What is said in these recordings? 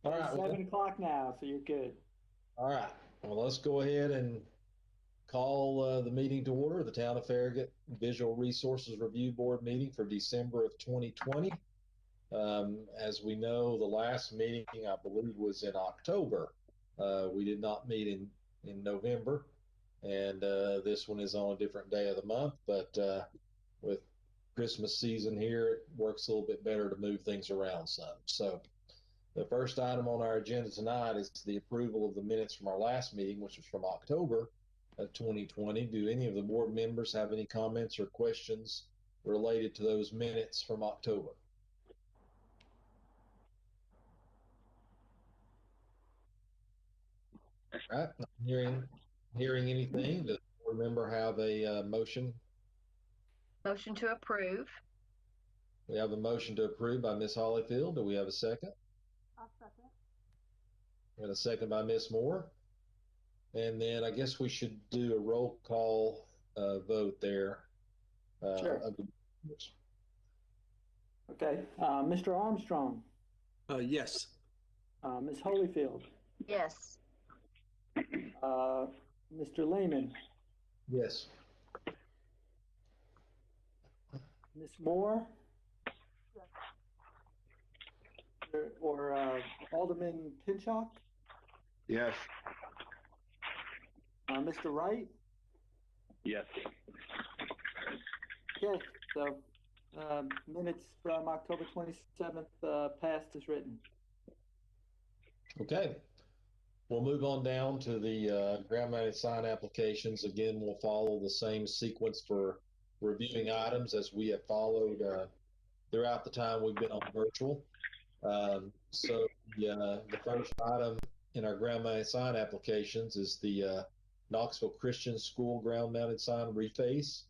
All It's right. 7 o'clock now, so you're good. All right. Well, let's go ahead and call the meeting to order, the Town of Farragut Visual Resources Review Board meeting for December of 2020. As we know, the last meeting, I believe, was in October. We did not meet in November, and this one is on a different day of the month, but with Christmas season here, it works a little bit better to move things around some. So the first item on our agenda tonight is the approval of the minutes from our last meeting, which was from October of 2020. Do any of the board members have any comments or questions related to those minutes from October? All right, not hearing anything. Does the board member have a motion? Motion to approve. We have a motion to approve by Ms. Hollyfield. Do we have a second? I'll second. We have a second by Ms. Moore. And then I guess we should do a roll call vote there. Sure. Of the Okay. Mr. Armstrong, Yes. Ms. Holyfield, Yes. Mr. Lehman, Yes. Ms. Moore, Yes. or Alderman Pinchot, Yes. Mr. Wright. Yes. Okay. So minutes from October 27th passed as written. Okay. We'll move on down to the ground-mounted sign applications. Again, we'll follow the same sequence for reviewing items as we have followed throughout the time we've been on virtual. So the first item in our ground-mounted sign applications is the Knoxville Christian School ground-mounted sign Reface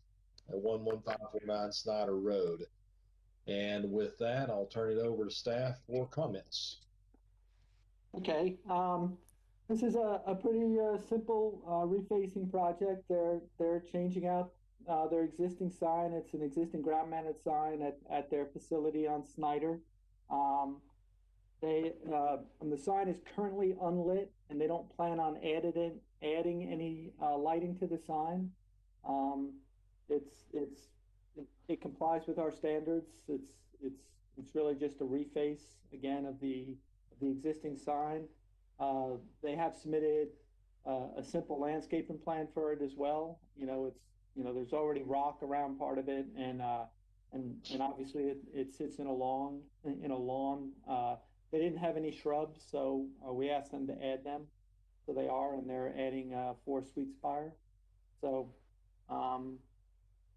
at 11549 Snyder Road. And with that, I'll turn it over to staff for comments. Okay. This is a pretty simple refacing project. They're changing out their existing sign. It's an existing ground-mounted sign at their facility on Snyder. The sign is currently unlit, and they don't plan on adding any lighting to the sign. It complies with our standards. It's really just a reface again of the existing sign. They have submitted a simple landscaping plan for it as well. There's already rock around part of it, and obviously it sits in a lawn. They didn't have any shrubs, so we asked them to add them. So they are, and they're adding 4 sweet spire. So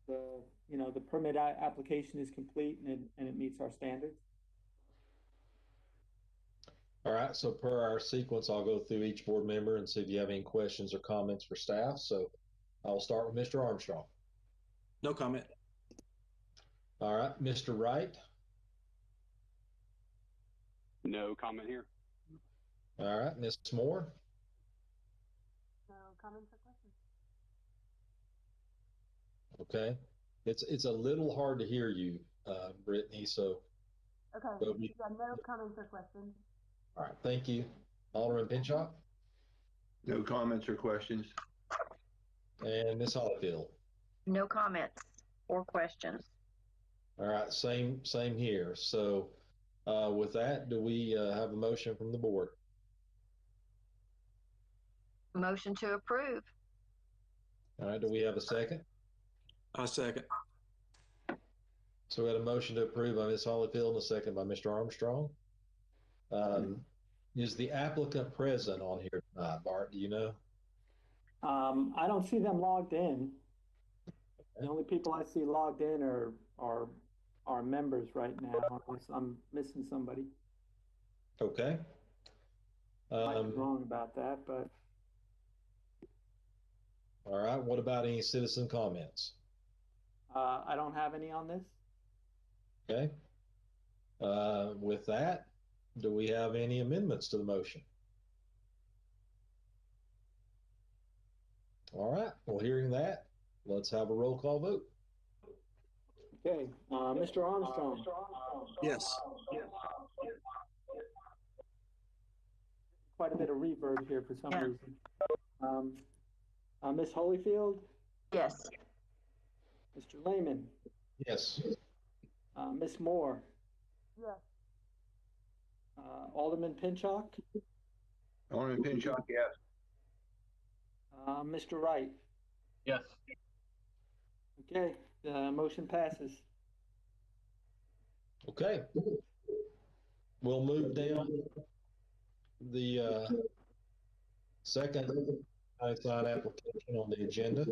the permit application is complete, and it meets our standards. All right, so per our sequence, I'll go through each board member and see if you have any questions or comments for staff. So I'll start with Mr. Armstrong. No comment. All right, Mr. Wright. No comment here. All right, Ms. Moore. No comments or questions. Okay, it's a little hard to hear you, Brittany. So Okay. Yeah, no comments or questions. all right, thank you, Alderman Pinchot. No comments or questions. And Ms. Hollyfield. No comments or questions. All right, same here. So with that, do we have a motion from the board? Motion to approve. All right, do we have a second? I second. So we had a motion to approve by Ms. Hollyfield and a second by Mr. Armstrong. Is the applicant present on here tonight, Bart? Do you know? I don't see them logged in. The only people I see logged in are members right now, unless I'm missing somebody. Okay. Might be wrong about that, but All right. What about any citizen comments? I don't have any on this. Okay. With that, do we have any amendments to the motion? All right. Well, hearing that, let's have a roll call vote. Okay. Mr. Armstrong. Yes. quite a bit of reverb here for some Yeah. reason. Ms. Holyfield, Yes. Mr. Lehman, Yes. Ms. Moore, Yes. Alderman Pinchuk, Alderman Pinchuk, yes. Mr. Wright. Yes. Okay, the motion passes. Okay. We'll move down the second sign application on the agenda.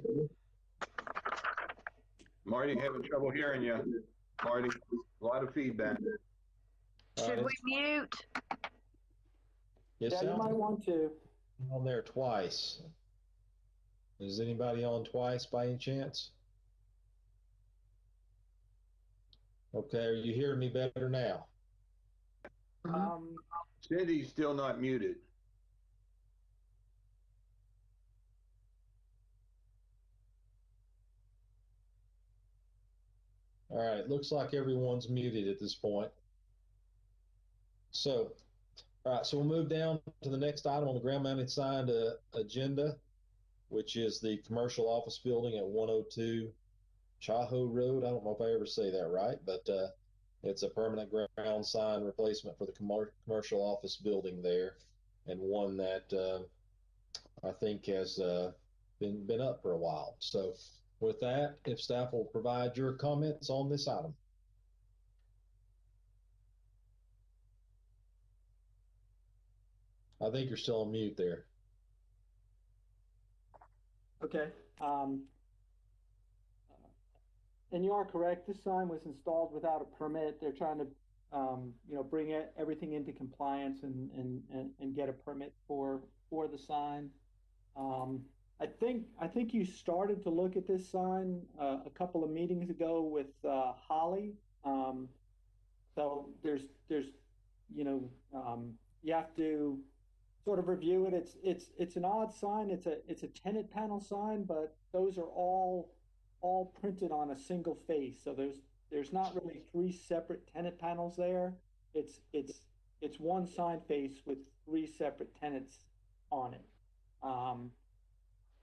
Marty, having trouble hearing you. Marty, a lot of feedback. Should we mute? It Yeah, you sounds might want to. on there twice. Is anybody on twice by any chance? Okay, are you hearing me better now? Cindy's still not muted. All right, looks like everyone's muted at this point. So, all right, so we'll move down to the next item on the ground mounted sign agenda, which is the commercial office building at 102 Chaho Road. I don't know if I ever say that right, but it's a permanent ground sign replacement for the commercial office building there, and one that I think has been up for a while. So with that, if staff will provide your comments on this item. I think you're still on mute there. Okay. And you are correct. This sign was installed without a permit. They're trying to, bring everything into compliance and get a permit for the sign. I think you started to look at this sign a couple of meetings ago with Holly. So there's you have to sort of review it. It's an odd sign. It's a tenant panel sign, but those are all printed on a single face. So there's not really three separate tenant panels there. It's one sign face with three separate tenants on it.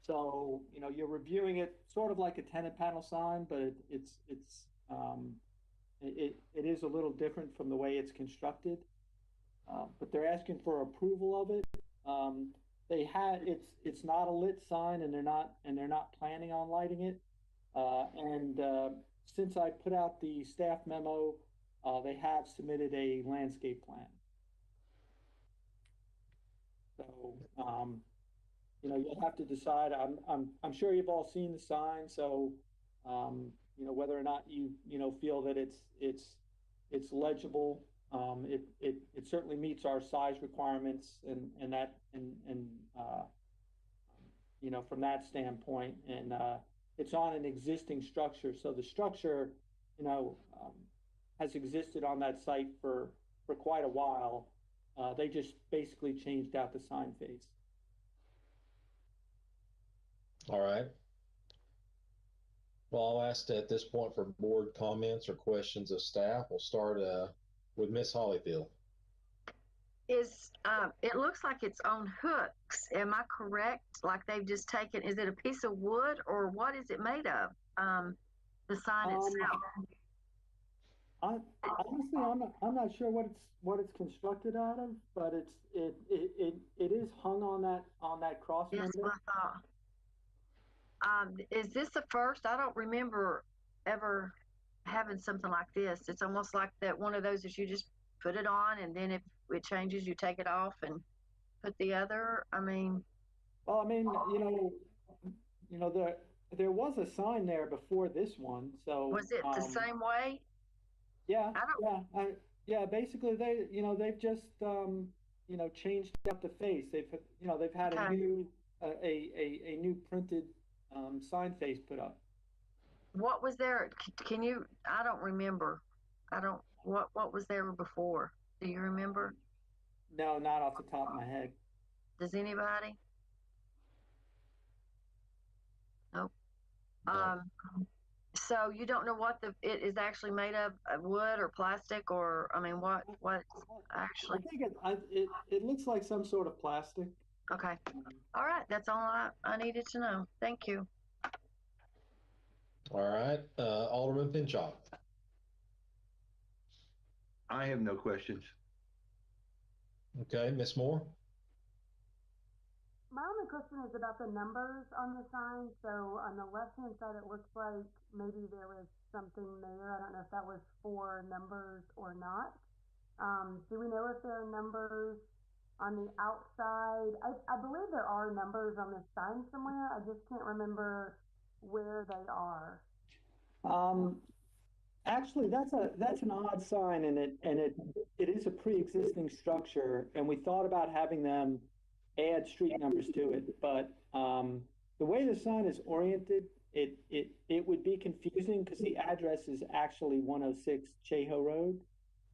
So you're reviewing it sort of like a tenant panel sign, but it is a little different from the way it's constructed. But they're asking for approval of it. It's not a lit sign, and they're not planning on lighting it. Since I put out the staff memo, they have submitted a landscape plan. So you'll have to decide. I'm sure you've all seen the sign, so whether or not you feel that it's legible. It certainly meets our size requirements and from that standpoint, and it's on an existing structure. So the structure, has existed on that site for quite a while. They just basically changed out the sign face. All right. Well, I'll ask at this point for board comments or questions of staff. We'll start with Ms. Holyfield. It looks like it's on hooks. Am I correct? Like they've just taken, is it a piece of wood or what is it made of? The sign itself. Honestly, I'm not sure what it's constructed out of, but it is hung on that cross member. Yes, I thought. Is this the first? I don't remember ever having something like this. It's almost like that one of those that you just put it on, and then if it changes, you take it off and put the other. Well, there was a sign there before this one. So was it the same way? Yeah, yeah. Basically, they've just changed out the face. They've had a new a new printed sign face put up. What was there? Can you? I don't remember. What was there before? Do you remember? No, not off the top of my head. Does anybody? Nope. No. So you don't know what it is actually made of wood or plastic, or, I mean, what I actually? think it looks like some sort of plastic. Okay. All right. That's all I needed to know. Thank you. All right, Alderman Pinchot. I have no questions. Okay, Ms. Moore? My only question is about the numbers on the sign. So on the left-hand side, it looks like maybe there was something there. I don't know if that was for numbers or not. Do we know if there are numbers on the outside? I believe there are numbers on this sign somewhere. I just can't remember where they are. Actually, that's an odd sign, and it is a pre-existing structure, and we thought about having them add street numbers to it, but the way the sign is oriented, it would be confusing because the address is actually 106 Cheho Road,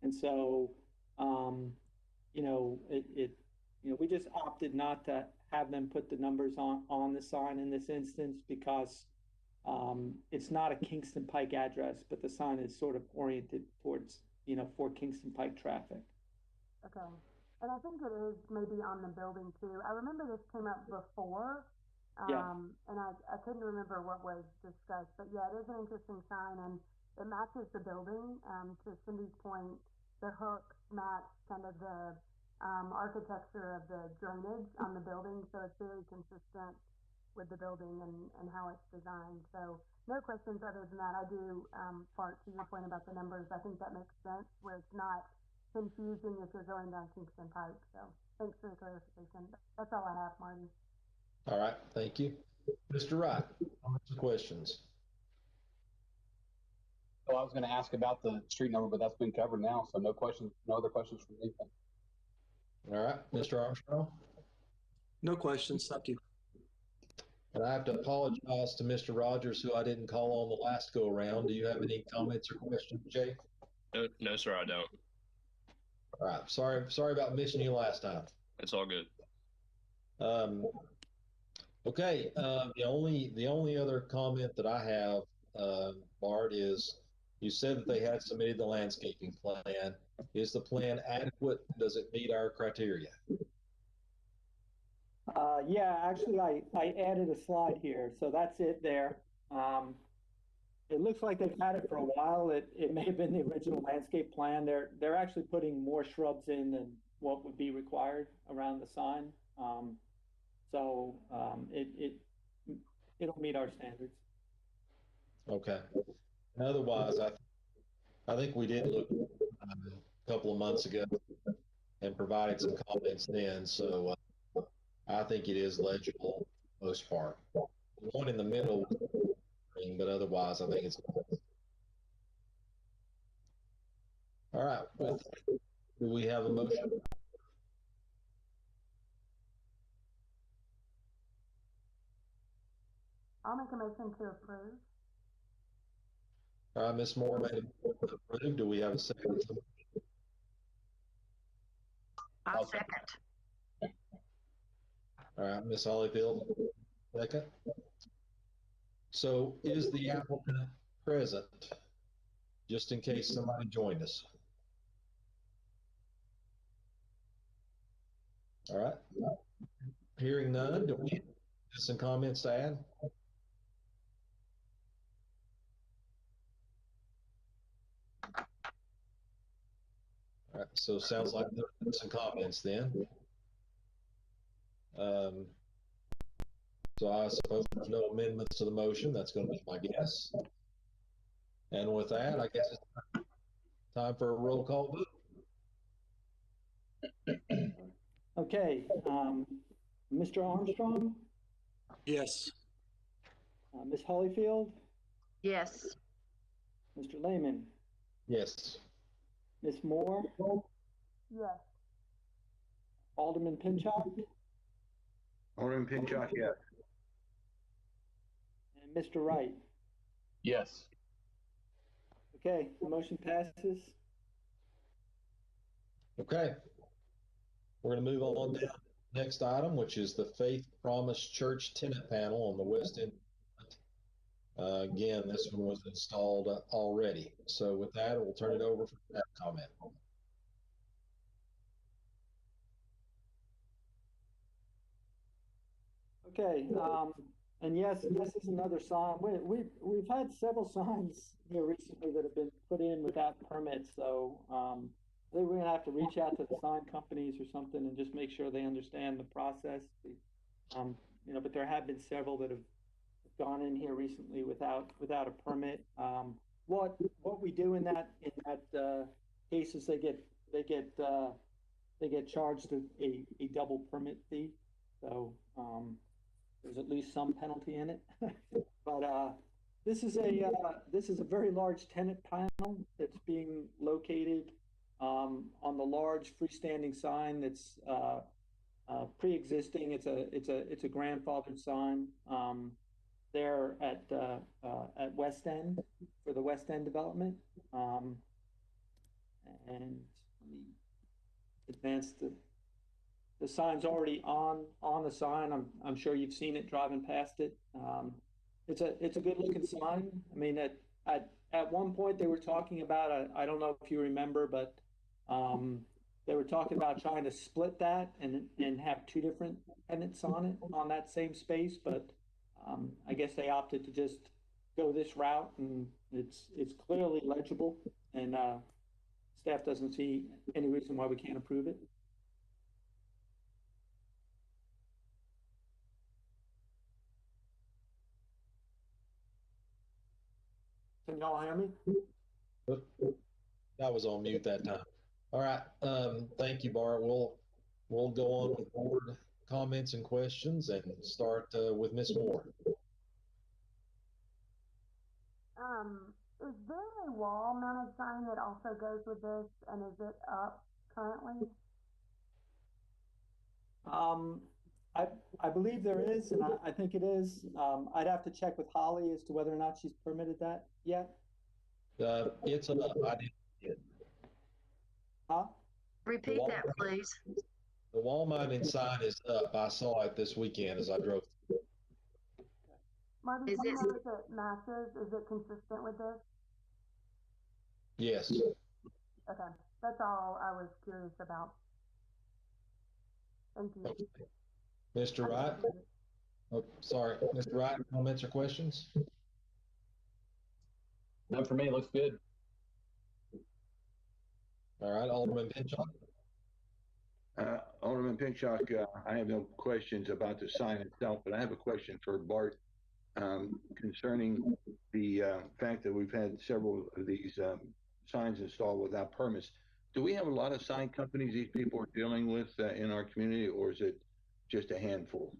and so we just opted not to have them put the numbers on the sign in this instance because it's not a Kingston Pike address, but the sign is sort of oriented towards, for Kingston Pike traffic. Okay. And I think it is maybe on the building too. I remember this came up before, Yeah. and I couldn't remember what was discussed, but yeah, it is an interesting sign and it matches the building. To Cindy's point, the hooks match kind of the architecture of the drainage on the building, so it's very consistent with the building and how it's designed. So no questions other than that. I do, Bart, to your point about the numbers, I think that makes sense where it's not confusing if you're going down Kingston Pike. So thanks for the clarification. That's all I have, Marty. All right, thank you. Mr. Wright, comments or questions? So I was going to ask about the street number, but that's been covered now. So no questions, no other questions from me. All right, Mr. Armstrong? No questions. Thank you. And I have to apologize to Mr. Rogers, who I didn't call on the last go around. Do you have any comments or questions, Jake? No, sir, I don't. All right, sorry about missing you last time. It's all good. Okay, the only other comment that I have, Bart, is you said that they had submitted the landscaping plan. Is the plan adequate? Does it meet our criteria? Yeah, actually, I added a slide here, so that's it there. It looks like they've had it for a while. It may have been the original landscape plan. They're actually putting more shrubs in than what would be required around the sign. It'll meet our standards. Okay. And otherwise, I think we did look a couple of months ago and provided some comments then, so I think it is legible for the most part. The one in the middle, but otherwise, I think it's. All right. Do we have a motion? I'll make a motion to approve. All right, Ms. Moore made a motion to approve. Do we have a second? I'll second. All right, Ms. Hollyfield, second. So is the applicant present, just in case somebody joined us? All right. Hearing none, do we have some comments to add? All right, so sounds like there's some comments then. So I suppose there's no amendments to the motion. That's going to be my guess. And with that, I guess it's time for a roll call vote. Okay, Mr. Armstrong, Yes. Ms. Hollyfield, Yes. Mr. Lehman, Yes. Ms. Moore, Yes. Alderman Pinchot, Alderman Pinchot, yes. and Mr. Wright. Yes. Okay, the motion passes. Okay. We're going to move on down to the next item, which is the Faith Promise Church tenant panel on the west end. Again, this one was installed already. So with that, we'll turn it over for that comment. Okay, and yes, this is another sign. We've had several signs here recently that have been put in without permits, so I think we're gonna have to reach out to the sign companies or something and just make sure they understand the process. But there have been several that have gone in here recently without a permit. What we do in that case is they get charged a double permit fee. So there's at least some penalty in it. But this is a very large tenant panel that's being located on the large freestanding sign that's pre-existing. It's a grandfathered sign there at West End for the West End development. And let me advance the sign's already on the sign. I'm sure you've seen it driving past it. It's a good looking sign. I mean, at one point they were talking about, I don't know if you remember, but they were talking about trying to split that and have two different tenants on it on that same space. But I guess they opted to just go this route, and it's clearly legible, and staff doesn't see any reason why we can't approve it. Can y'all hear me? I was on mute that time. All right. Thank you, Bart. We'll go on with board comments and questions and start with Ms. Moore. Is there a wall mounted sign that also goes with this, and is it up currently? I believe there is, and I think it is. I'd have to check with Holly as to whether or not she's permitted that yet. It's up. I didn't see it. Huh? Repeat that, please. The wall mounted sign is up. I saw it this weekend as I drove. Marty, do Is you it- know if it matches? Is it consistent with this? Yes. Okay, that's all I was curious about. Thank you. Okay. Mr. Wright? Oh, sorry. Mr. Wright, comments or questions? None for me. Looks good. All right, Alderman Pinchot. Alderman Pinchot, I have no questions about the sign itself, but I have a question for Bart concerning the fact that we've had several of these signs installed without permits. Do we have a lot of sign companies these people are dealing with in our community, or is it just a handful?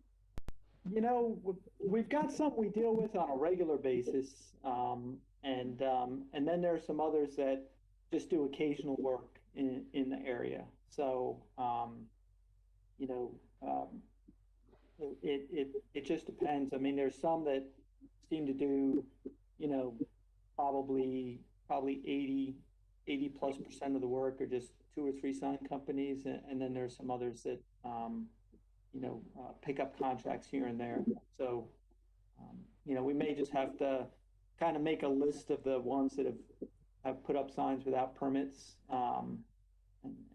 You know, we've got some we deal with on a regular basis, and then there are some others that just do occasional work in the area. So, it just depends. I mean, there's some that seem to do, probably 80+% of the work are just 2 or 3 sign companies, and then there's some others that pick up contracts here and there. So, we may just have to kind of make a list of the ones that have put up signs without permits,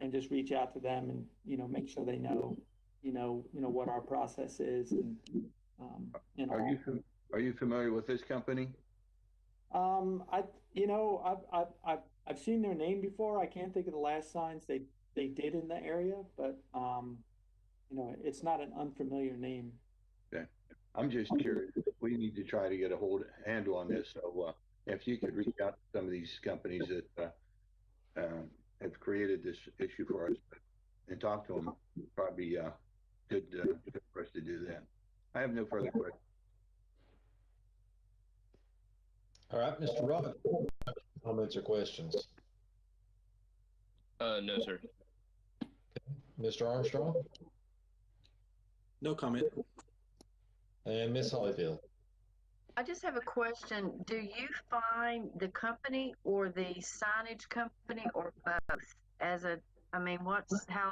and just reach out to them and, make sure they know, what our process is. And Are you familiar with this company? I've seen their name before. I can't think of the last signs they did in the area, but it's not an unfamiliar name. Okay. I'm just curious. We need to try to get a handle on this. So if you could reach out to some of these companies that have created this issue for us and talk to them, probably good for us to do that. I have no further questions. All right, Mr. Robbins, comments or questions? No, sir. Mr. Armstrong No comment. and Ms. Hollyfield. I just have a question. Do you find the company or the signage company or both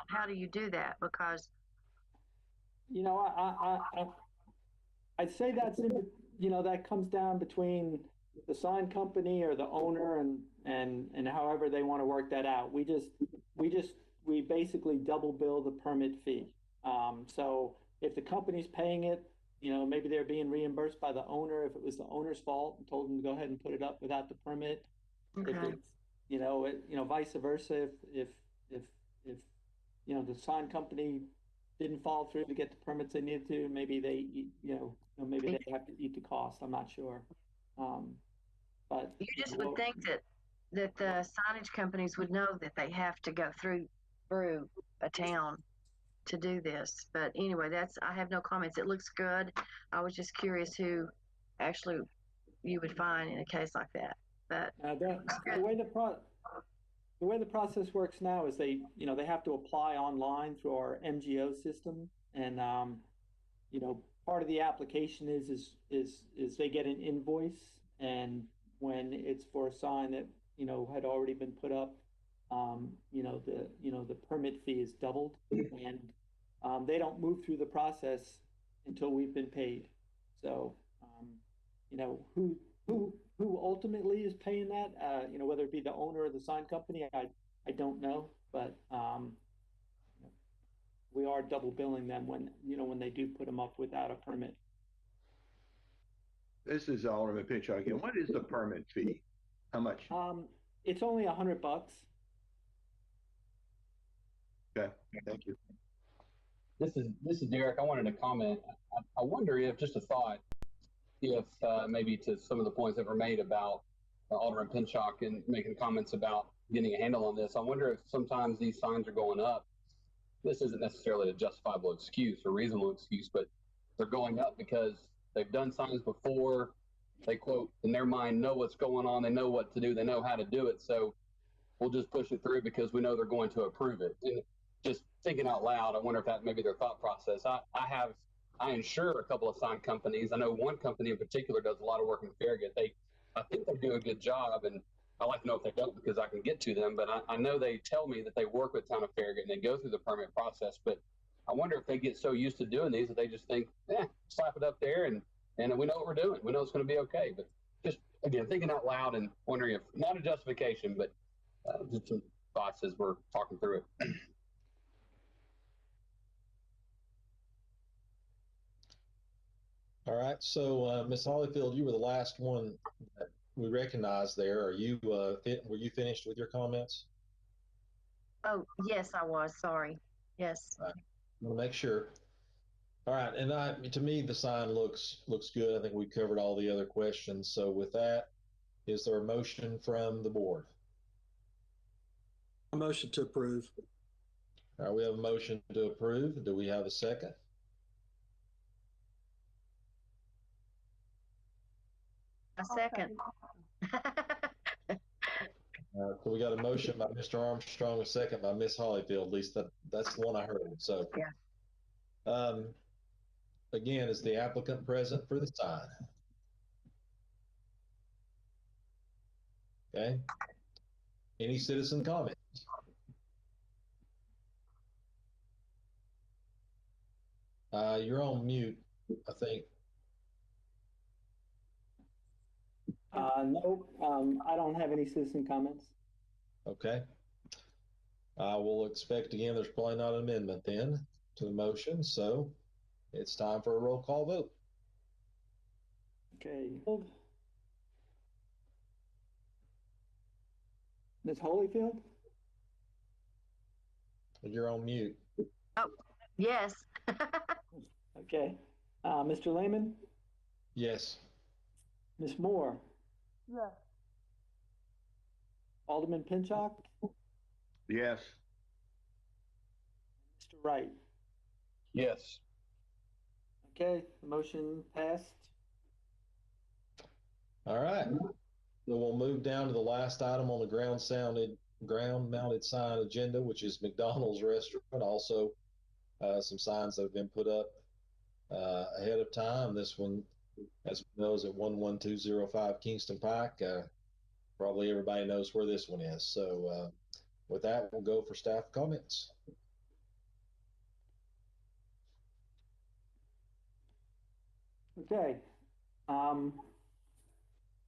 how do you do that? Because I'd say that comes down between the sign company or the owner and however they want to work that out. We basically double bill the permit fee. So if the company's paying it, maybe they're being reimbursed by the owner if it was the owner's fault and told them to go ahead and put it up without the permit. Okay. If it's, vice versa, if the sign company didn't follow through to get the permits they needed to, maybe maybe they have to eat the cost. I'm not sure. But You just would think that the signage companies would know that they have to go through a town to do this. But anyway, I have no comments. It looks good. I was just curious who actually you would find in a case like that. But the way the process works now is they have to apply online through our MGO system, and part of the application is they get an invoice, and when it's for a sign that had already been put up, the permit fee is doubled, and they don't move through the process until we've been paid. So who ultimately is paying that, whether it be the owner or the sign company, I don't know, but we are double billing them when they do put them up without a permit. This is Alderman Pinchot again. What is the permit fee? How much? It's only $100. Okay, thank you. This is Derek. I wanted to comment. I wonder if, just a thought, if maybe to some of the points that were made about Alderman Pinchot and making comments about getting a handle on this, I wonder if sometimes these signs are going up. This isn't necessarily a justifiable excuse or reasonable excuse, but they're going up because they've done signs before. They, quote, in their mind, know what's going on. They know what to do. They know how to do it. So we'll just push it through because we know they're going to approve it. And just thinking out loud, I wonder if that may be their thought process. I insure a couple of sign companies. I know one company in particular does a lot of work in Farragut. I think they do a good job, and I like to know if they don't because I can get to them. But I know they tell me that they work with Town of Farragut and they go through the permit process. But I wonder if they get so used to doing these that they just think, slap it up there and we know what we're doing. We know it's going to be okay. But just, again, thinking out loud and wondering if, not a justification, but just some thoughts as we're talking through it. All right, so Ms. Hollyfield, you were the last one that we recognized there. Were you finished with your comments? Oh, yes, I was. Sorry. Yes. All right. I want to make sure. All right, and to me, the sign looks good. I think we covered all the other questions. So with that, is there a motion from the board? A motion to approve. All right, we have a motion to approve. Do we have a second? A second. So we got a motion by Mr. Armstrong, a second by Ms. Hollyfield. At least that's the one I heard. So, yeah. Again, is the applicant present for the sign? Okay. Any citizen comments? You're on mute, I think. Nope. I don't have any citizen comments. Okay. I will expect again, there's probably not an amendment then to the motion. So it's time for a roll call vote. Okay. Ms. Holyfield? You're on mute. Oh, yes. Okay. Mr. Lehman? Yes. Ms. Moore? Yes. Alderman Pinchot? Yes. Mr. Wright? Yes. Okay, the motion passed. All right. So we'll move down to the last item on the ground-mounted sign agenda, which is McDonald's restaurant. Also, some signs that have been put up ahead of time. This one, as we know, is at 11205 Kingston Pike. Probably everybody knows where this one is. So with that, we'll go for staff comments. Okay. Um,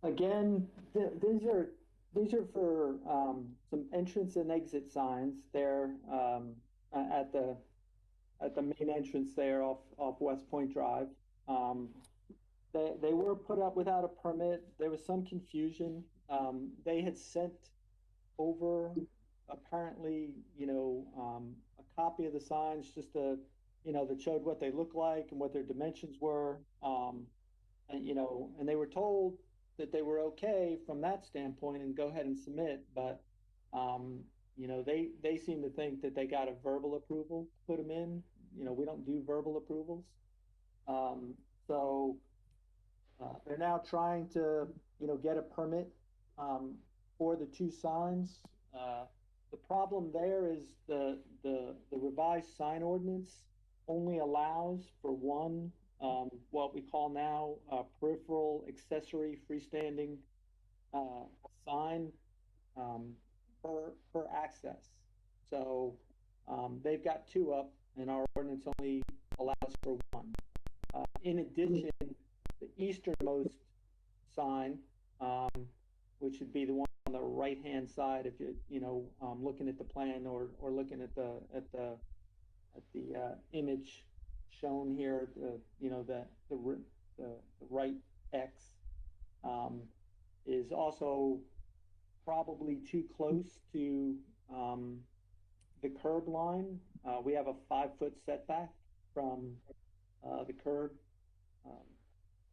again, these are for some entrance and exit signs there at the main entrance there off West Point Drive. They were put up without a permit. There was some confusion. They had sent over apparently, a copy of the signs just to, that showed what they look like and what their dimensions were. And they were told that they were okay from that standpoint and go ahead and submit, but they seem to think that they got a verbal approval to put them in. We don't do verbal approvals. So they're now trying to, get a permit for the two signs. The problem there is the revised sign ordinance only allows for one, what we call now peripheral accessory freestanding sign per access. So they've got two up, and our ordinance only allows for one. In addition, the easternmost sign, which would be the one on the right-hand side, if you're looking at the plan or looking at the image shown here, the right X, is also probably too close to the curb line. We have a 5-foot setback from the curb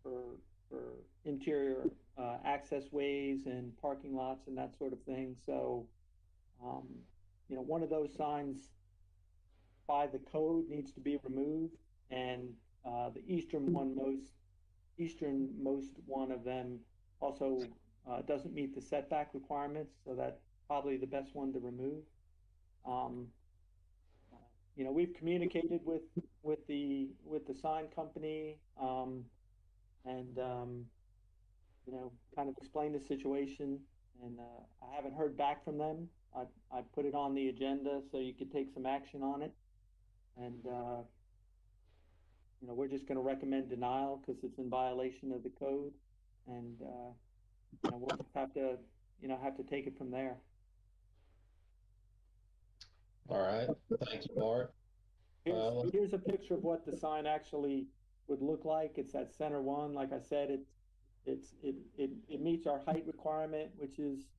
for interior access ways and parking lots and that sort of thing. So, one of those signs by the code needs to be removed, and the easternmost one of them also doesn't meet the setback requirements, so that's probably the best one to remove. We've communicated with the sign company, and kind of explained the situation, and I haven't heard back from them. I put it on the agenda so you could take some action on it, and we're just going to recommend denial because it's in violation of the code, and we'll just have to take it from there. All right, thank you, Bart. Here's a picture of what the sign actually would look like. It's that center one. Like I said, it meets our height requirement, which is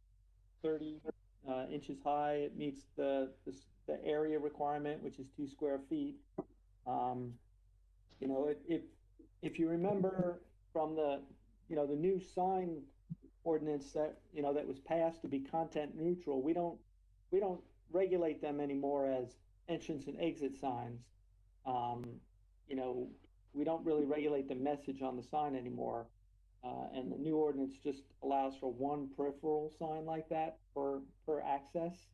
30 inches high. It meets the area requirement, which is 2 square feet. If you remember from the new sign ordinance that that was passed to be content neutral, we don't regulate them anymore as entrance and exit signs. We don't really regulate the message on the sign anymore. And the new ordinance just allows for one peripheral sign like that per access.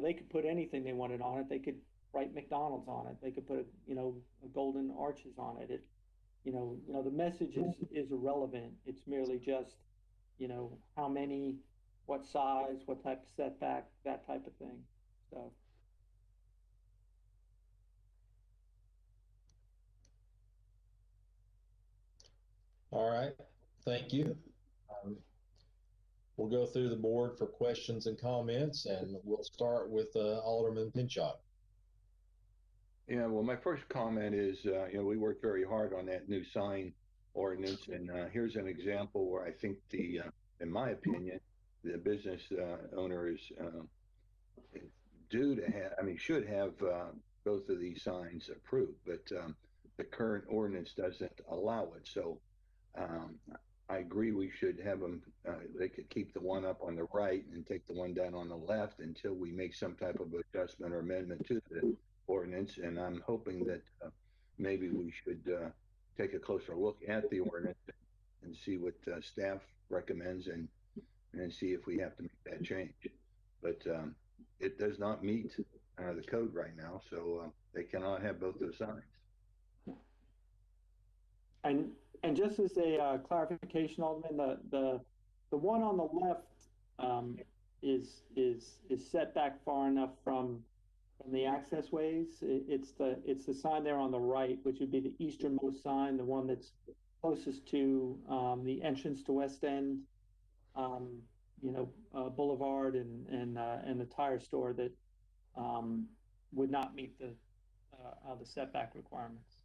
They could put anything they wanted on it. They could write McDonald's on it. They could put a golden arches on it. The message is irrelevant. It's merely just how many, what size, what type of setback, that type of thing. So. All right, thank you. We'll go through the board for questions and comments, and we'll start with Alderman Pinchot. Yeah, well, my first comment is, we worked very hard on that new sign ordinance, and here's an example where I think in my opinion, the business owner is due to have, should have both of these signs approved, but the current ordinance doesn't allow it. So I agree we should have them, they could keep the one up on the right and take the one down on the left until we make some type of adjustment or amendment to the ordinance. And I'm hoping that maybe we should take a closer look at the ordinance and see what staff recommends and see if we have to make that change. But it does not meet the code right now, so they cannot have both those signs. And just as a clarification, Alderman, the one on the left is set back far enough from the access ways. It's the sign there on the right, which would be the easternmost sign, the one that's closest to the entrance to West End, Boulevard and the tire store that would not meet the setback requirements.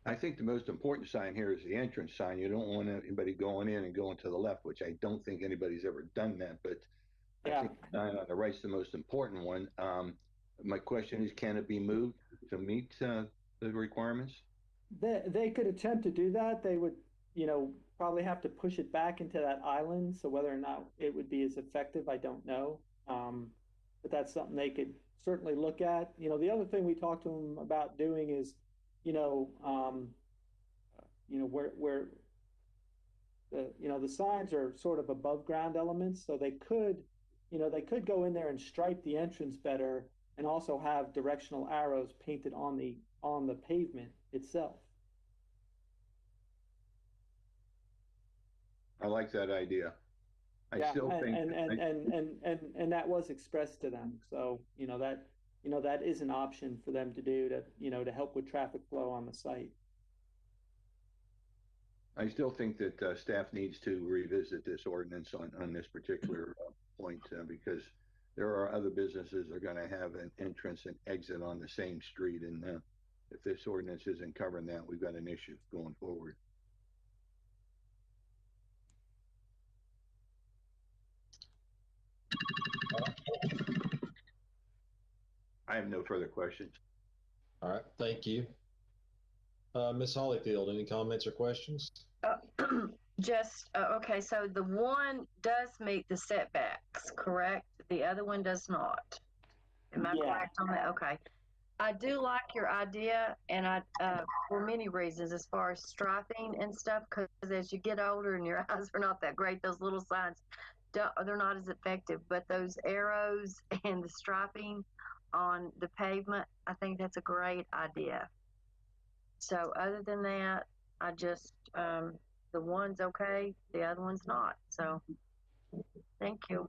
I think the most important sign here is the entrance sign. You don't want anybody going in and going to the left, which I don't think anybody's ever done that, but I Yeah. think the sign on the right's the most important one. My question is, can it be moved to meet the requirements? They could attempt to do that. They would, probably have to push it back into that island. So whether or not it would be as effective, I don't know. But that's something they could certainly look at. The other thing we talked to them about doing is, where the signs are sort of above ground elements, so they could go in there and stripe the entrance better, and also have directional arrows painted on the pavement itself. I like that idea. I still think and that was expressed to them. So that is an option for them to do to help with traffic flow on the site. I still think that staff needs to revisit this ordinance on this particular point because there are other businesses that are going to have an entrance and exit on the same street, and if this ordinance isn't covering that, we've got an issue going forward. I have no further questions. All right, thank you. Ms. Hollyfield, any comments or questions? Okay, so the one does meet the setbacks, correct? The other one does not. Am I correct on that? Okay. I do like your idea, and for many reasons, as far as striping and stuff, because as you get older and your eyes are not that great, those little signs, they're not as effective. But those arrows and the striping on the pavement, I think that's a great idea. So other than that, I just, the one's okay, the other one's not. So thank you.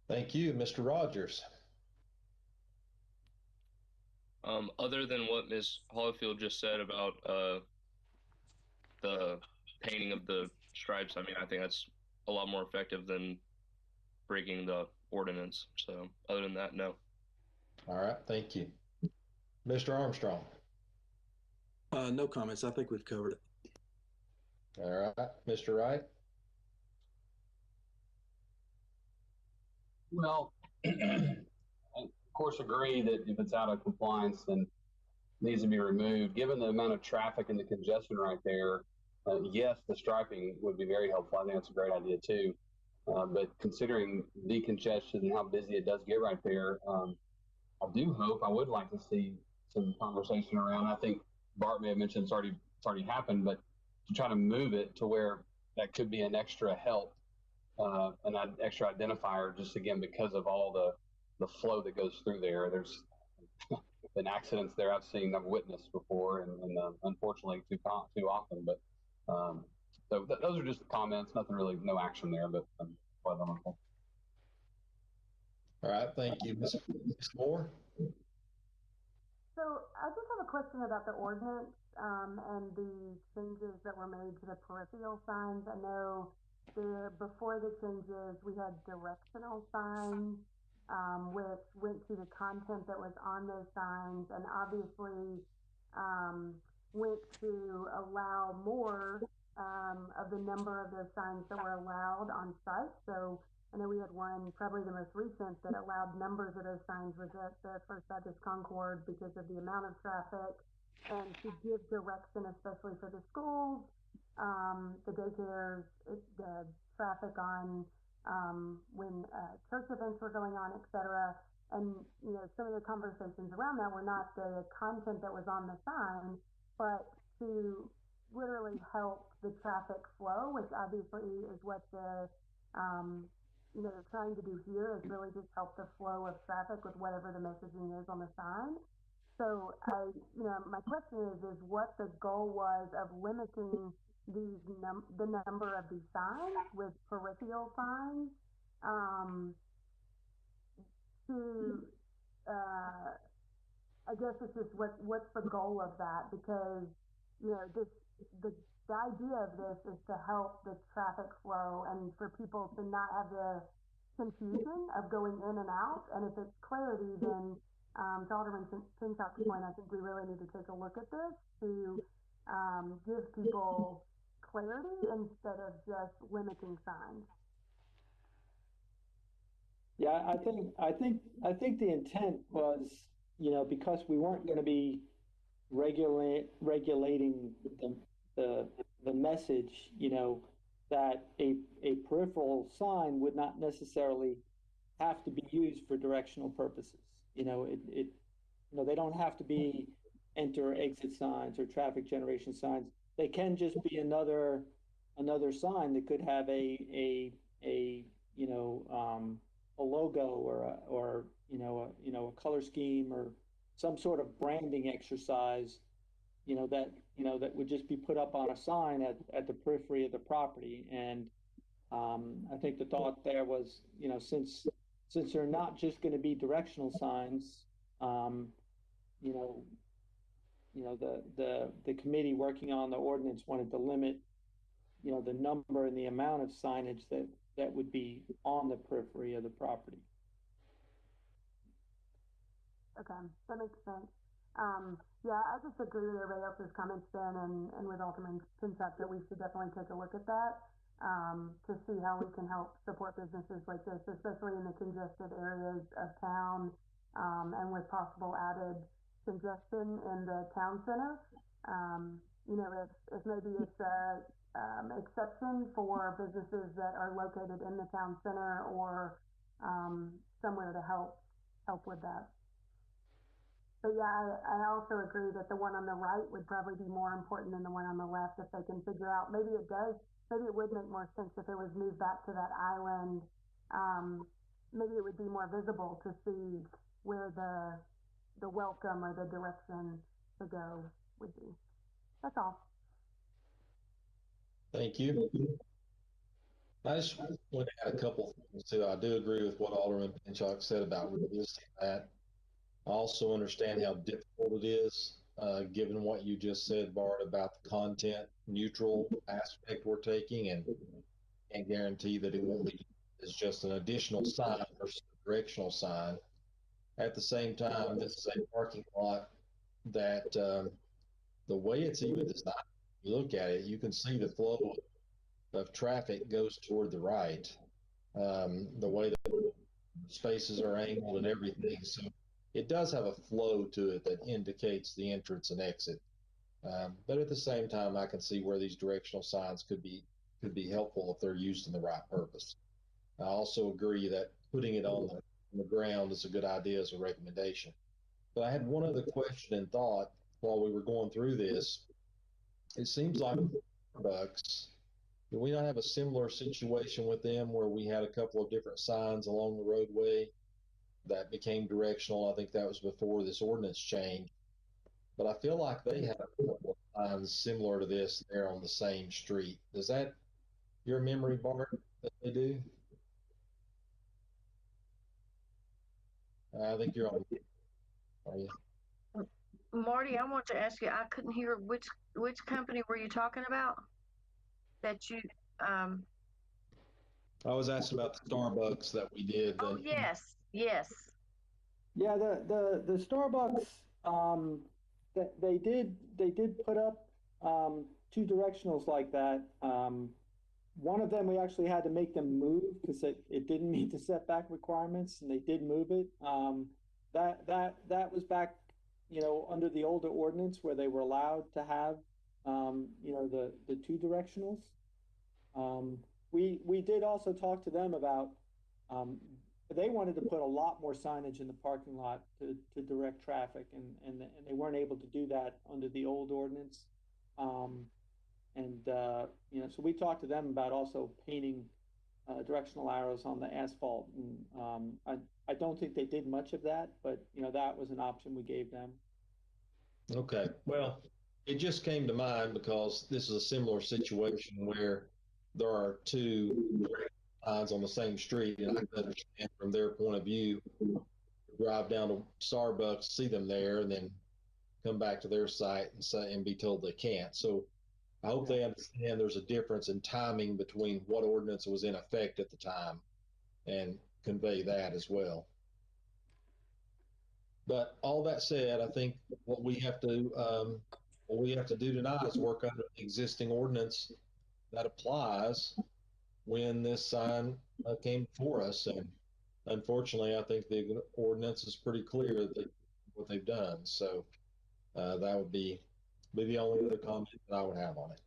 Thank you, Mr. Rogers. Other than what Ms. Hollifield just said about the painting of the stripes, I mean, I think that's a lot more effective than breaking the ordinance. So other than that, no. All right, thank you. Mr. Armstrong. No comments. I think we've covered it. All right, Mr. Wright. Well, of course, agree that if it's out of compliance, then it needs to be removed. Given the amount of traffic and the congestion right there, yes, the striping would be very helpful. I think that's a great idea too. But considering decongestion and how busy it does get right there, I would like to see some conversation around. I think Bart may have mentioned it's already happened, but to try to move it to where that could be an extra help, an extra identifier, just again because of all the flow that goes through there. There's been accidents there I've witnessed before, and unfortunately too often. But so those are just the comments. Nothing really, no action there, but quite wonderful. All right, thank you, Ms. Moore. So I just have a question about the ordinance and the changes that were made to the peripheral signs. I know before the changes, we had directional signs, which went to the content that was on those signs, and obviously went to allow more of the number of those signs that were allowed on site. So I know we had one, probably the most recent, that allowed numbers of those signs was at the First Baptist Concord because of the amount of traffic, and to give direction, especially for the schools, the daycares, the traffic on when church events were going on, et cetera. And, some of the conversations around that were not the content that was on the sign, but to literally help the traffic flow, which obviously is what they're trying to do here, is really just help the flow of traffic with whatever the messaging is on the sign. So my question is what the goal was of limiting the number of these signs with peripheral signs I guess it's just what's the goal of that? Because the the idea of this is to help the traffic flow and for people to not have the confusion of going in and out. And if it's clarity, then to Alderman Pinchot's point, I think we really need to take a look at this to give people clarity instead of just limiting signs. Yeah, I think the intent was, because we weren't going to be regulating the message, that a peripheral sign would not necessarily have to be used for directional purposes. They don't have to be enter exit signs or traffic generation signs. They can just be another sign that could have a logo or a color scheme or some sort of branding exercise, that would just be put up on a sign at the periphery of the property. And I think the thought there was, since they're not just going to be directional signs, the committee working on the ordinance wanted to limit, the number and the amount of signage that would be on the periphery of the property. Okay, that makes sense. Yeah, I just agree with everybody else's comments then, and with Alderman Pinchot that we should definitely take a look at that to see how we can help support businesses like this, especially in the congested areas of town, and with possible added congestion in the town center. If maybe it's a exception for businesses that are located in the town center or somewhere to help with that. But yeah, I also agree that the one on the right would probably be more important than the one on the left if they can figure out. Maybe it would make more sense if it was moved back to that island. Maybe it would be more visible to see where the welcome or the direction to go would be. That's all. Thank you. I just want to add a couple things too. I do agree with what Alderman Pinchot said about revisiting that. I also understand how difficult it is, given what you just said, Bart, about the content neutral aspect we're taking, and can't guarantee that it won't be as just an additional sign versus a directional sign. At the same time, this is a parking lot that the way it's even designed, you look at it, you can see the flow of traffic goes toward the right. The way the spaces are angled and everything. So it does have a flow to it that indicates the entrance and exit. But at the same time, I can see where these directional signs could be helpful if they're used in the right purpose. I also agree that putting it on the ground is a good idea as a recommendation. But I had one other question and thought while we were going through this. It seems like Starbucks, do we not have a similar situation with them where we had a couple of different signs along the roadway that became directional? I think that was before this ordinance change. But I feel like they have a couple of signs similar to this there on the same street. Is that your memory, Bart, that they do? I think you're on. Are you? Marty, I want to ask you, I couldn't hear which company were you talking about? That you I was asking about the Starbucks that we did. Oh, yes. Yeah, the Starbucks, they did put up two directionals like that. One of them we actually had to make them move because it didn't meet the setback requirements, and they did move it. That was back, under the older ordinance where they were allowed to have the two directionals. We did also talk to them about they wanted to put a lot more signage in the parking lot to direct traffic, and they weren't able to do that under the old ordinance. So we talked to them about also painting directional arrows on the asphalt. And I don't think they did much of that, but that was an option we gave them. Okay, well, it just came to mind because this is a similar situation where there are two signs on the same street, and I can understand from their point of view, drive down to Starbucks, see them there, and then come back to their site and say and be told they can't. So I hope they understand there's a difference in timing between what ordinance was in effect at the time and convey that as well. But all that said, I think what we have to do tonight is work under the existing ordinance that applies when this sign came before us. And unfortunately, I think the ordinance is pretty clear that what they've done. So that would be the only other comment that I would have on it.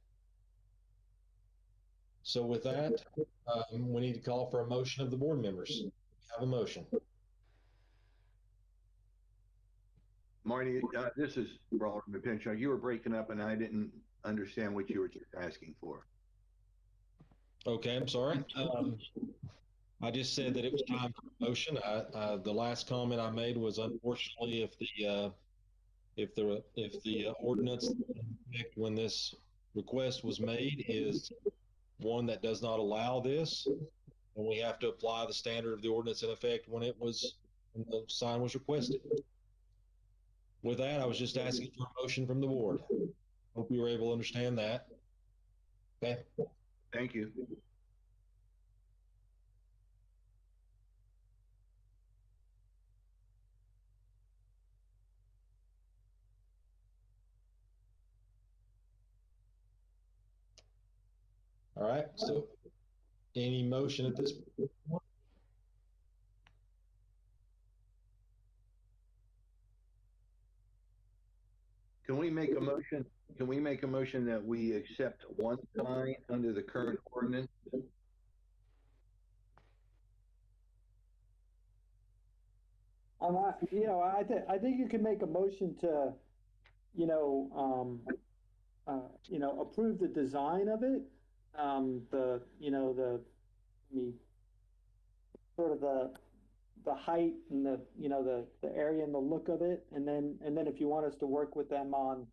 So with that, we need to call for a motion of the board members. Have a motion. Marty, this is Robert McPinchuk. You were breaking up and I didn't understand what you were asking for. Okay, I'm sorry. I just said that it was time for a motion. The last comment I made was, unfortunately, if the ordinance when this request was made is one that does not allow this, and we have to apply the standard of the ordinance in effect when the sign was requested. With that, I was just asking for a motion from the board. Hope you were able to understand that. Okay. Thank you. All right. So any motion at this point? Can we make a motion? Can we make a motion that we accept one sign under the current ordinance? I think you can make a motion to, approve the design of it. Sort of the height and the area and the look of it. And then if you want us to work with them on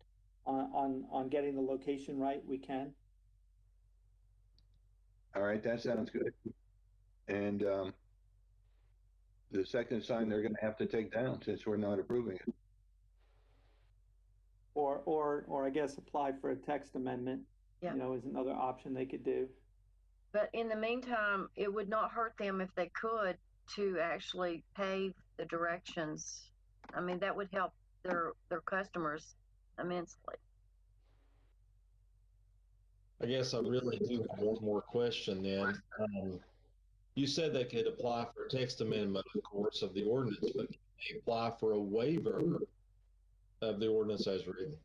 getting the location right, we can. All right, that sounds good. And the second sign they're going to have to take down since we're not approving it. Or I guess apply for a text amendment, Yeah. Is another option they could do. But in the meantime, it would not hurt them if they could to actually pave the directions. I mean, that would help their customers immensely. I guess I really do have one more question then. You said they could apply for a text amendment, of course, of the ordinance, but can they apply for a waiver of the ordinance as written?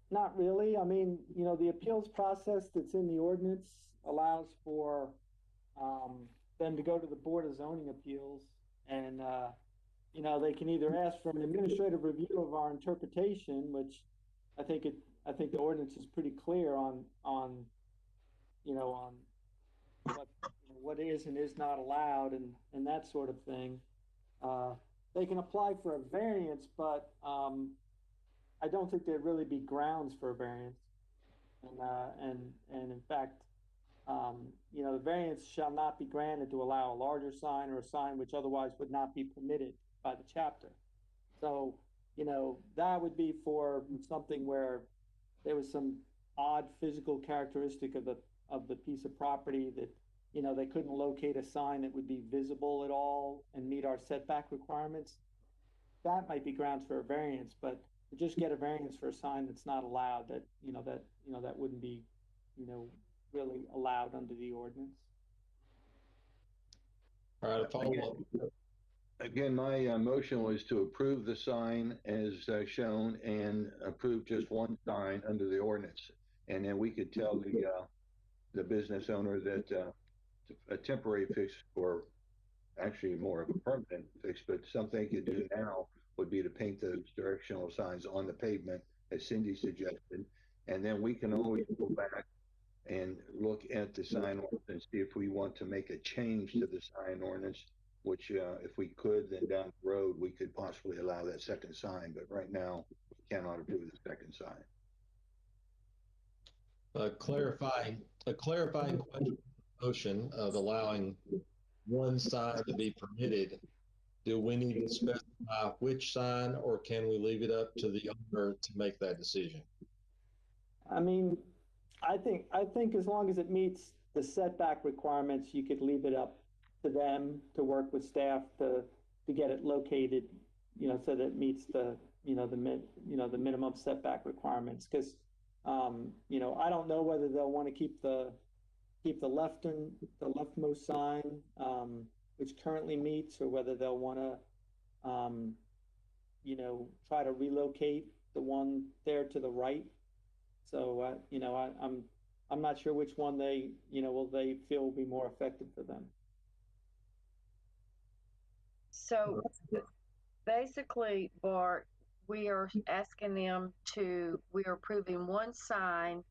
Not really. I mean, the appeals process that's in the ordinance allows for them to go to the Board of Zoning Appeals, and they can either ask for an administrative review of our interpretation, which I think the ordinance is pretty clear on what is and is not allowed and that sort of thing. They can apply for a variance, but I don't think there'd really be grounds for a variance. And in fact, the variance shall not be granted to allow a larger sign or a sign which otherwise would not be permitted by the chapter. So, that would be for something where there was some odd physical characteristic of the piece of property that, they couldn't locate a sign that would be visible at all and meet our setback requirements. That might be grounds for a variance, but to just get a variance for a sign that's not allowed, that wouldn't be, really allowed under the ordinance. All right, follow up. Again, my motion was to approve the sign as shown and approve just one sign under the ordinance. And then we could tell the business owner that a temporary fix, or actually more of a permanent fix, but something they could do now would be to paint those directional signs on the pavement, as Cindy suggested. And then we can always go back and look at the sign ordinance and see if we want to make a change to the sign ordinance, which if we could, then down the road, we could possibly allow that second sign. But right now, we cannot approve the second sign. A clarifying question, motion of allowing one sign to be permitted Do we need to specify which sign, or can we leave it up to the owner to make that decision? I mean, I think as long as it meets the setback requirements, you could leave it up to them to work with staff to get it located, so that it meets the, the minimum setback requirements. Because, I don't know whether they'll want to keep the leftmost sign, which currently meets, or whether they'll want to, try to relocate the one there to the right. So, I'm not sure which one they feel will be more effective for them. So basically, Bart, we are asking them we are approving one sign,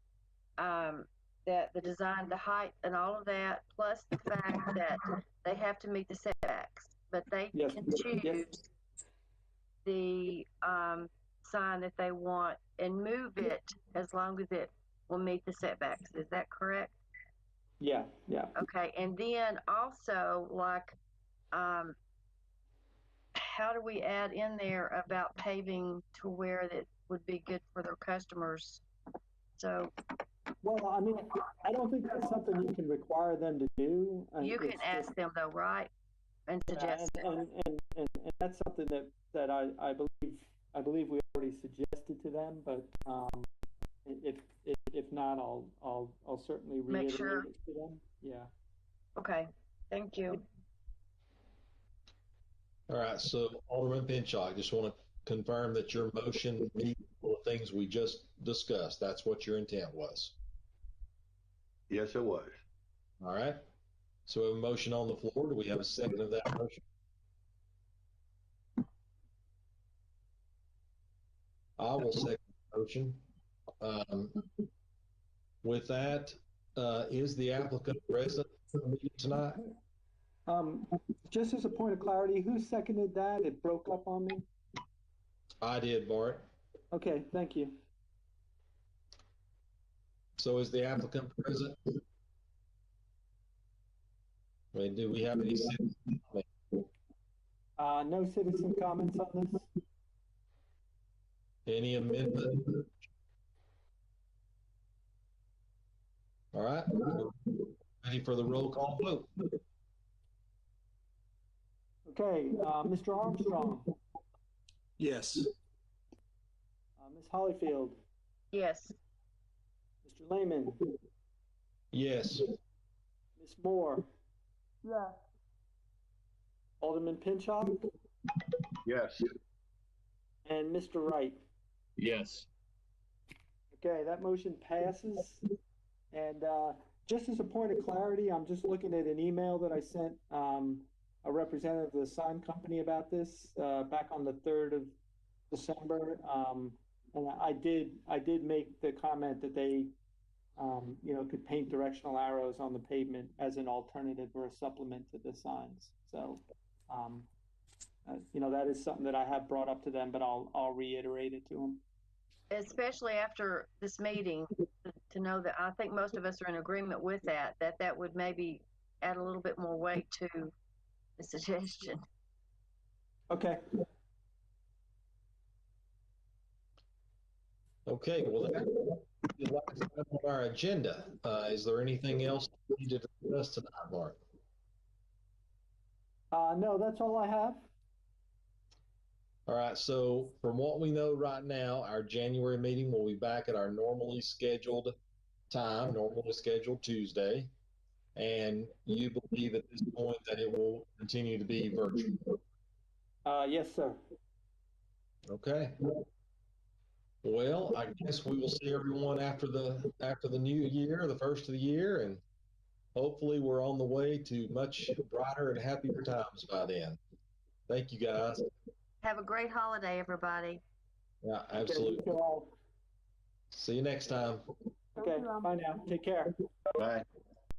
that the design, the height and all of that, plus the fact that they have to meet the setbacks, but they Yes. can choose Yes. the sign that they want and move it as long as it will meet the setbacks. Is that correct? Yeah. Okay. And then also, like, how do we add in there about paving to where that would be good for their customers? So, well, I mean, I don't think that's something you can require them to do. You can ask them though, right? And suggest it. And that's something that I believe we already suggested to them, but if not, I'll certainly reiterate it to them. Yeah. Okay. Thank you. All right, so Alderman Pinchot, I just want to confirm that your motion meets all the things we just discussed. That's what your intent was. Yes, it was. All right. So we have a motion on the floor. Do we have a second of that motion? I will second the motion. With that, is the applicant present for the meeting tonight? Just as a point of clarity, who seconded that? It broke up on me. I did, Bart. Okay, thank you. So is the applicant present? I mean, do we have any citizens? No citizen comments on this? Any amendment? All right. Ready for the roll call vote? Okay, Mr. Armstrong. Yes. Ms. Hollyfield. Yes. Mr. Lehman. Yes. Ms. Moore. Yes. Alderman Pinchot. Yes. And Mr. Wright. Yes. Okay, that motion passes. And just as a point of clarity, I'm just looking at an email that I sent a representative of the sign company about this back on the 3rd of December. And I did make the comment that they, could paint directional arrows on the pavement as an alternative or a supplement to the signs. So, that is something that I have brought up to them, but I'll reiterate it to them. Especially after this meeting, to know that I think most of us are in agreement with that would maybe add a little bit more weight to the suggestion. Okay. Okay, well, that's the last item on our agenda. Is there anything else we need to discuss tonight, Mark? No, that's all I have. All right, so from what we know right now, our January meeting will be back at our normally scheduled time, normally scheduled Tuesday. And you believe at this point that it will continue to be virtual? Yes, sir. Okay. Well, I guess we will see everyone after the new year, the first of the year, and hopefully we're on the way to much brighter and happier times by then. Thank you, guys. Have a great holiday, everybody. Yeah, absolutely. Okay, See you next time. okay, bye now. Take care. Bye.